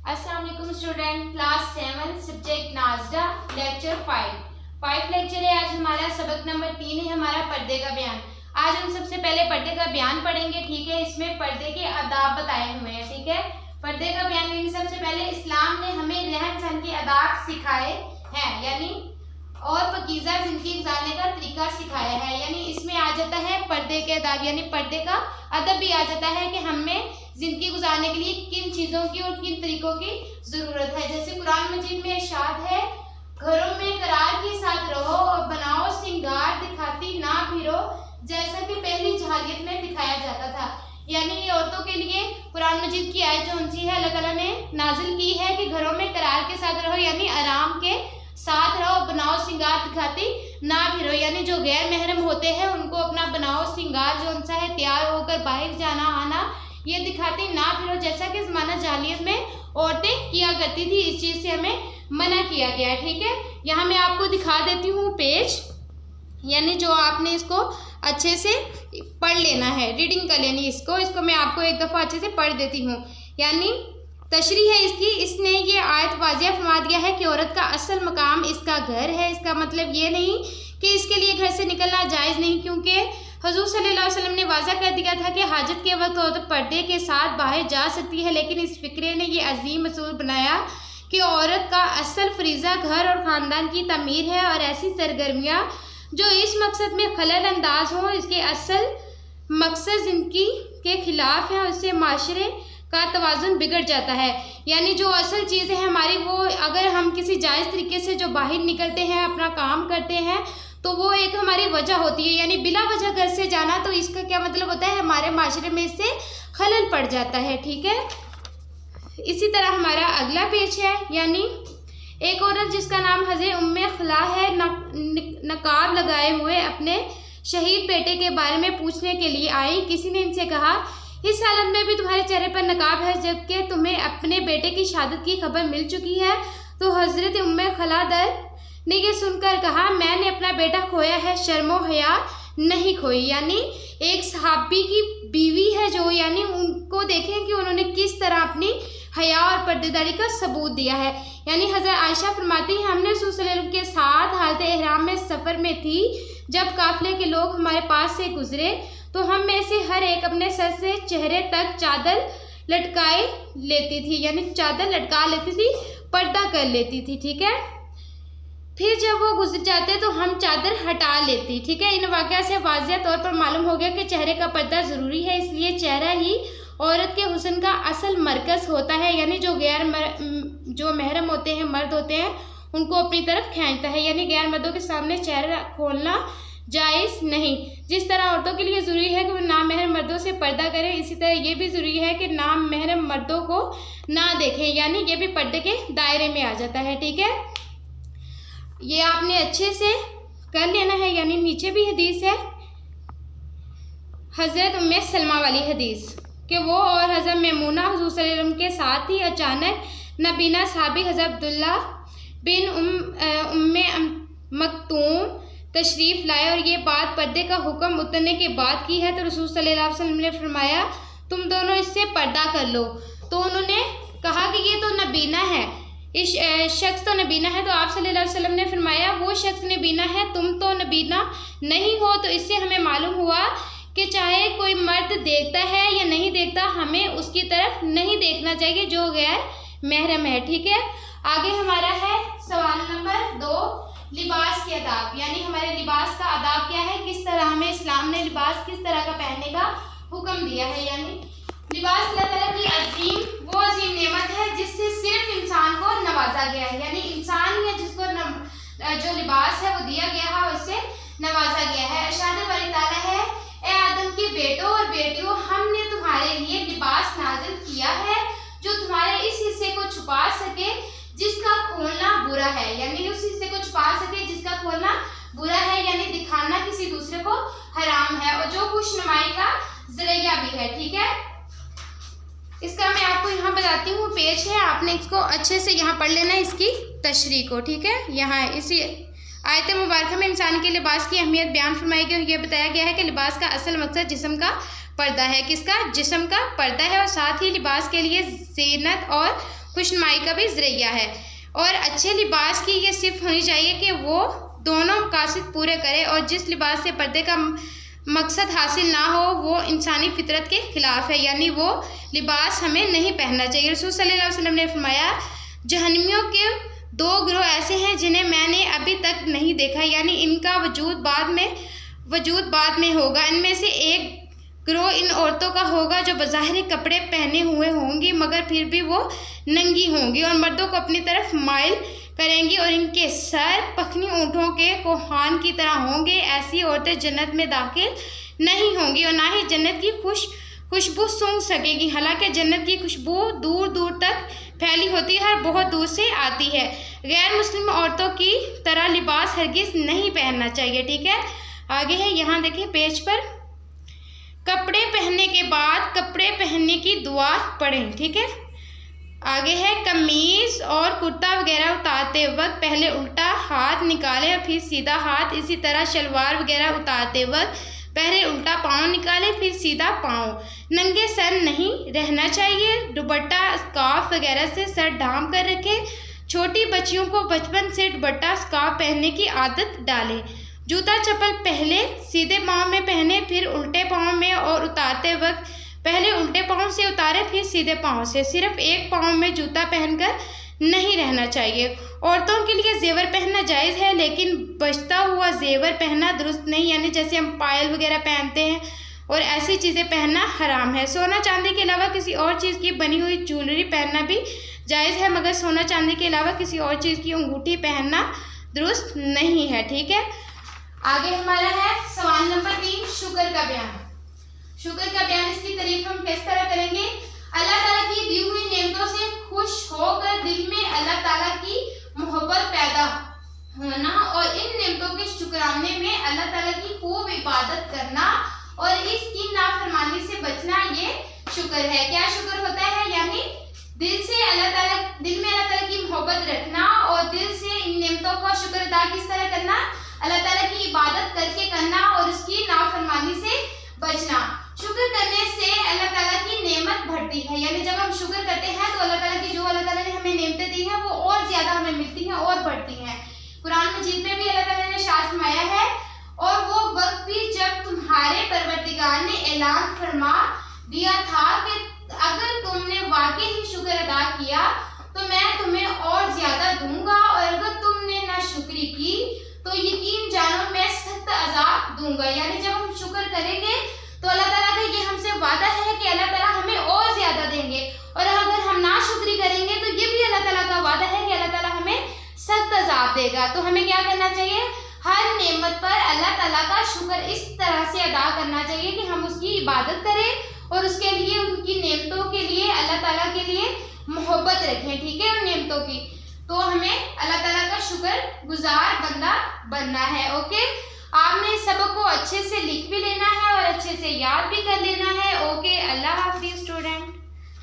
अस्सलाम वालेकुम student, class 7 subject नाज़रा, लेक्चर 5 लेक्चर है। आज हमारा सबक नंबर 3 है हमारा पर्दे का बयान। आज हम सबसे पहले पर्दे का बयान पढ़ेंगे, ठीक है। इसमें पर्दे के आदाब बताए हुए हैं, ठीक है। पर्दे का बयान यानी सबसे पहले इस्लाम ने हमें रहन सहन के आदाब सिखाए हैं, यानी और पकीज़ा जिंदगी गुजारने का तरीका सिखाया है। यानी इसमें आ जाता है पर्दे के आदाब, यानी पर्दे का अदब भी आ जाता है कि हमें जिंदगी गुजारने के लिए किन चीज़ों की और किन तरीकों की ज़रूरत है। जैसे कुरान मजीद में इरशाद है, घरों में करार के साथ रहो और बनाओ सिंगार, दिखाती ना फिरो, जैसा कि पहली जहालियत में दिखाया जाता था। यानी ये औरतों के लिए कुरान मजीद की आयत जो उनसी है, अल्लाह ताला ने नाजिल की है कि घरों में करार के साथ रहो, यानी आराम के साथ रहो, बनाओ सिंगार, दिखाती ना फिरो, यानी जो गैर महरम होते हैं उनको अपना बनाओ सिंगार जो उनसा है तैयार होकर बाहर जाना आना ये दिखाती ना फिरो, जैसा कि ज़माना जालियत में औरतें किया करती थी। इस चीज़ से हमें मना किया गया है, ठीक है। यहाँ मैं आपको दिखा देती हूँ पेज, यानी जो आपने इसको अच्छे से पढ़ लेना है, रीडिंग कर लेनी इसको मैं आपको एक दफ़ा अच्छे से पढ़ देती हूँ। यानी तशरीह है इसकी, इसने ये आयत वाज़िया फरमा दिया है कि औरत का असल मकाम इसका घर है। इसका मतलब ये नहीं कि इसके लिए घर से निकलना जायज़ नहीं, क्योंकि हुज़ूर सल्लल्लाहु अलैहि वसल्लम ने वाज़ा कर दिया था कि हाजत के वक्त औरत पर्दे के साथ बाहर जा सकती है। लेकिन इस फ़िक्रे ने यह अजीम असूल बनाया कि औरत का असल फरीज़ा घर और ख़ानदान की तमीर है, और ऐसी सरगर्मियाँ जो इस मकसद में खलल अंदाज हों, इसके असल मकसद ज़िंदगी के ख़िलाफ़ है, उससे माशरे का तवाज़ुन बिगड़ जाता है। यानी जो असल चीज़ें हैं हमारी, वो अगर हम किसी जायज़ तरीके से जो बाहर निकलते हैं, अपना काम करते हैं, तो वो एक हमारी वजह होती है। यानी बिला वजह घर से जाना, तो इसका क्या मतलब होता है, हमारे माशरे में इससे खलल पड़ जाता है, ठीक है। इसी तरह हमारा अगला पेज है, यानी एक औरत जिसका नाम हज़रत उम्मे खला है, नकाब लगाए हुए अपने शहीद बेटे के बारे में पूछने के लिए आई। किसी ने इनसे कहा, इस हालत में भी तुम्हारे चेहरे पर नकाब है, जबकि तुम्हें अपने बेटे की शहादत की खबर मिल चुकी है। तो हज़रत उम्मे खला दर ने ये सुनकर कहा, मैंने अपना बेटा खोया है, शर्मो हया नहीं खोई। यानी एक सहाबी की बीवी है जो, यानी उनको देखें कि उन्होंने किस तरह अपनी हया और पर्देदारी का सबूत दिया है। यानी हज़रत आयशा फरमाती हैं, हमने रसूल सल्लल्लाहु अलैहि वसल्लम के साथ हालत एहराम में सफ़र में थी। जब काफ़िले के लोग हमारे पास से गुजरे तो हम में से हर एक अपने सर से चेहरे तक चादर लटकाए लेती थी, यानी चादर लटका लेती थी, पर्दा कर लेती थी, ठीक है। फिर जब वो गुजर जाते तो हम चादर हटा लेती, ठीक है। इन वाक़या से वाज़िया तौर पर मालूम हो गया कि चेहरे का पर्दा ज़रूरी है, इसलिए चेहरा ही औरत के हुस्न का असल मरकज़ होता है। यानी जो महरम होते हैं, मर्द होते हैं, उनको अपनी तरफ खींचता है। यानी गैर मर्दों के सामने चेहरा खोलना जायज़ नहीं। जिस तरह औरतों के लिए ज़रूरी है कि वो नामहरम मर्दों से पर्दा करें, इसी तरह ये भी ज़रूरी है कि नामहरम मर्दों को ना देखें, यानी ये भी पर्दे के दायरे में आ जाता है, ठीक है। ये आपने अच्छे से कर लेना है। यानी नीचे भी हदीस है, हज़रत उम्मे सलमा वाली हदीस, कि वो और हज़रत मैमूना हुज़ूर सल्लल्लाहु अलैहि वसल्लम के साथ ही अचानक नबीना साहबी हज़रत अब्दुल्ला बिन उम्मे मक्तूम तशरीफ़ लाए, और ये बात पर्दे का हुक्म उतरने के बाद की है। तो रसूल सल्लल्लाहु अलैहि वसल्लम ने फरमाया, तुम दोनों इससे पर्दा कर लो। तो उन्होंने कहा कि ये तो नबीना है, इस शख्स तो नबीना है। तो आप सल्लल्लाहु अलैहि वसल्लम ने फरमाया, वो शख्स नबीना है, तुम तो नबीना नहीं हो। तो इससे हमें मालूम हुआ कि चाहे कोई मर्द देखता है या नहीं देखता, हमें उसकी तरफ नहीं देखना चाहिए जो गैर महरम है, ठीक है। आगे हमारा है सवाल नंबर 2, लिबास के आदाब। यानी हमारे लिबास का आदाब क्या है, किस तरह हमें इस्लाम ने लिबास किस तरह का पहनने का हुक्म दिया है। यानी लिबास अल्लाह ताला की वो अजीम नेमत है जिससे सिर्फ इंसान को नवाजा गया है। यानी इंसान ही है जिसको जो लिबास है वो दिया गया है, उससे नवाजा गया है। इरशाद बारी ताला है, ए आदम के बेटों और बेटियों, हमने तुम्हारे लिए लिबास नाजिल किया है जो तुम्हारे इस हिस्से को छुपा सके जिसका खोलना बुरा है। यानी उस हिस्से को छुपा सके जिसका खोलना बुरा है, यानी दिखाना किसी दूसरे को हराम है, और जो खुशनुमाई का जरिया भी है, ठीक है। इसका मैं आपको यहाँ बताती हूँ, पेज है, आपने इसको अच्छे से यहाँ पढ़ लेना है, इसकी तशरीह को, ठीक है। यहाँ इसी आयत मुबारक में इंसान के लिबास की अहमियत बयान फरमाई गई। यह बताया गया है कि लिबास का असल मकसद जिस्म का पर्दा है। किसका? जिस्म का पर्दा है। और साथ ही लिबास के लिए ज़ीनत और खुशनुमाई का भी ज़रिया है। और अच्छे लिबास की ये सिर्फ होनी चाहिए कि वो दोनों मकासद पूरे करे, और जिस लिबास से पर्दे का मकसद हासिल ना हो वो इंसानी फितरत के ख़िलाफ़ है, यानी वो लिबास हमें नहीं पहनना चाहिए। रसूल सल्लल्लाहु अलैहि वसल्लम ने फरमाया, जहन्नमियों के 2 गिरोह ऐसे हैं जिन्हें मैंने अभी तक नहीं देखा, यानी इनका वजूद बाद में होगा। इनमें से एक गिरोह इन औरतों का होगा जो बज़ाहिर कपड़े पहने हुए होंगी मगर फिर भी वो नंगी होंगी और मर्दों को अपनी तरफ माइल करेंगी, और इनके सर पखनी ऊँटों के कोहान की तरह होंगे। ऐसी औरतें जन्नत में दाखिल नहीं होंगी और ना ही जन्नत की खुशबू सूंघ सकेगी। हालांकि जन्नत की खुशबू दूर दूर तक फैली होती है और बहुत दूर से आती है। गैर मुस्लिम औरतों की तरह लिबास हरगिज़ नहीं पहनना चाहिए। ठीक है, आगे है, यहाँ देखिए पेज पर, कपड़े पहनने के बाद कपड़े पहनने की दुआ पढ़ें। ठीक है, आगे है, कमीज़ और कुर्ता वगैरह उतारते वक्त पहले उल्टा हाथ निकालें और फिर सीधा हाथ। इसी तरह शलवार वगैरह उतारते वक्त पहले उल्टा पाँव निकालें फिर सीधा पाँव। नंगे सर नहीं रहना चाहिए। दुपट्टा स्कार्फ वगैरह से सर ढांप कर रखें। छोटी बच्चियों को बचपन से दुपट्टा स्कार्फ पहनने की आदत डालें। जूता चप्पल पहले सीधे पाँव में पहने फिर उल्टे पाँव में, और उतारते वक्त पहले उल्टे पाँव से उतारें फिर सीधे पाँव से। सिर्फ एक पाँव में जूता पहनकर नहीं रहना चाहिए। औरतों के लिए जेवर पहनना जायज़ है, लेकिन बचता हुआ जेवर पहनना दुरुस्त नहीं, यानी जैसे हम पायल वगैरह पहनते हैं और ऐसी चीज़ें पहनना हराम है। सोना चांदी के अलावा किसी और चीज़ की बनी हुई ज्वेलरी पहनना भी जायज़ है, मगर सोना चांदी के अलावा किसी और चीज़ की अंगूठी पहनना दुरुस्त नहीं है। ठीक है, आगे हमारा है सवाल नंबर 3, शुक्र का बयान। शुक्र का बयान, इसकी तारीफ हम किस तरह करेंगे? अल्लाह ताला की दी हुई नेमतों से खुश होकर दिल में अल्लाह ताला की मोहब्बत पैदा होना और इन नेमतों के शुक्राने में अल्लाह ताला की खूब इबादत करना और इसकी नाफरमानी से बचना, ये शुक्र है। क्या शुक्र होता है? यानी दिल में अल्लाह ताला की मोहब्बत रखना और दिल से इन नेमतों का शुक्र अदा किस तरह करना? अल्लाह ताला की इबादत करके करना और उसकी नाफरमानी से बचना। शुक्र करने से अल्लाह ताला की नेमत बढ़ती है, यानी जब हम शुक्र करते हैं तो अल्लाह ताला की जो अल्लाह ताला ने हमें नेमतें दी हैं वो और ज्यादा हमें मिलती हैं और बढ़ती हैं। कुरान मजीद में भी अल्लाह ताला ने इरशाद फरमाया है, और वो वक्त भी जब तुम्हारे परवरदिगार ने ऐलान फरमा दिया था कि अगर तुमने वाकई ही शुक्र अदा किया तो मैं तुम्हें और ज्यादा दूंगा, और अगर तुमने नाशुक्री की तो यकीन जानो मैं सख्त अज़ाब दूंगा। यानी जब हम शुक्र करेंगे तो अल्लाह ताला का ये हमसे वादा है कि अल्लाह ताला हमें और ज्यादा देंगे, और अगर हम नाशुक्री करेंगे तो ये भी अल्लाह ताला का वादा है कि अल्लाह ताला हमें सख्त अज़ाब देगा। तो हमें क्या करना चाहिए? हर नेमत पर अल्लाह ताला का शुक्र इस तरह से अदा करना चाहिए कि हम उसकी इबादत करें और उसके लिए, उनकी नेमतों के लिए, अल्लाह ताला के लिए मोहब्बत रखें। ठीक है, उन नेमतों की। तो हमें अल्लाह ताला का शुक्र गुजार बंदा बनना है। ओके, आपने इस सबक को अच्छे से लिख भी लेना है और अच्छे से याद भी कर लेना है। ओके, अल्लाह हाफिज़ स्टूडेंट।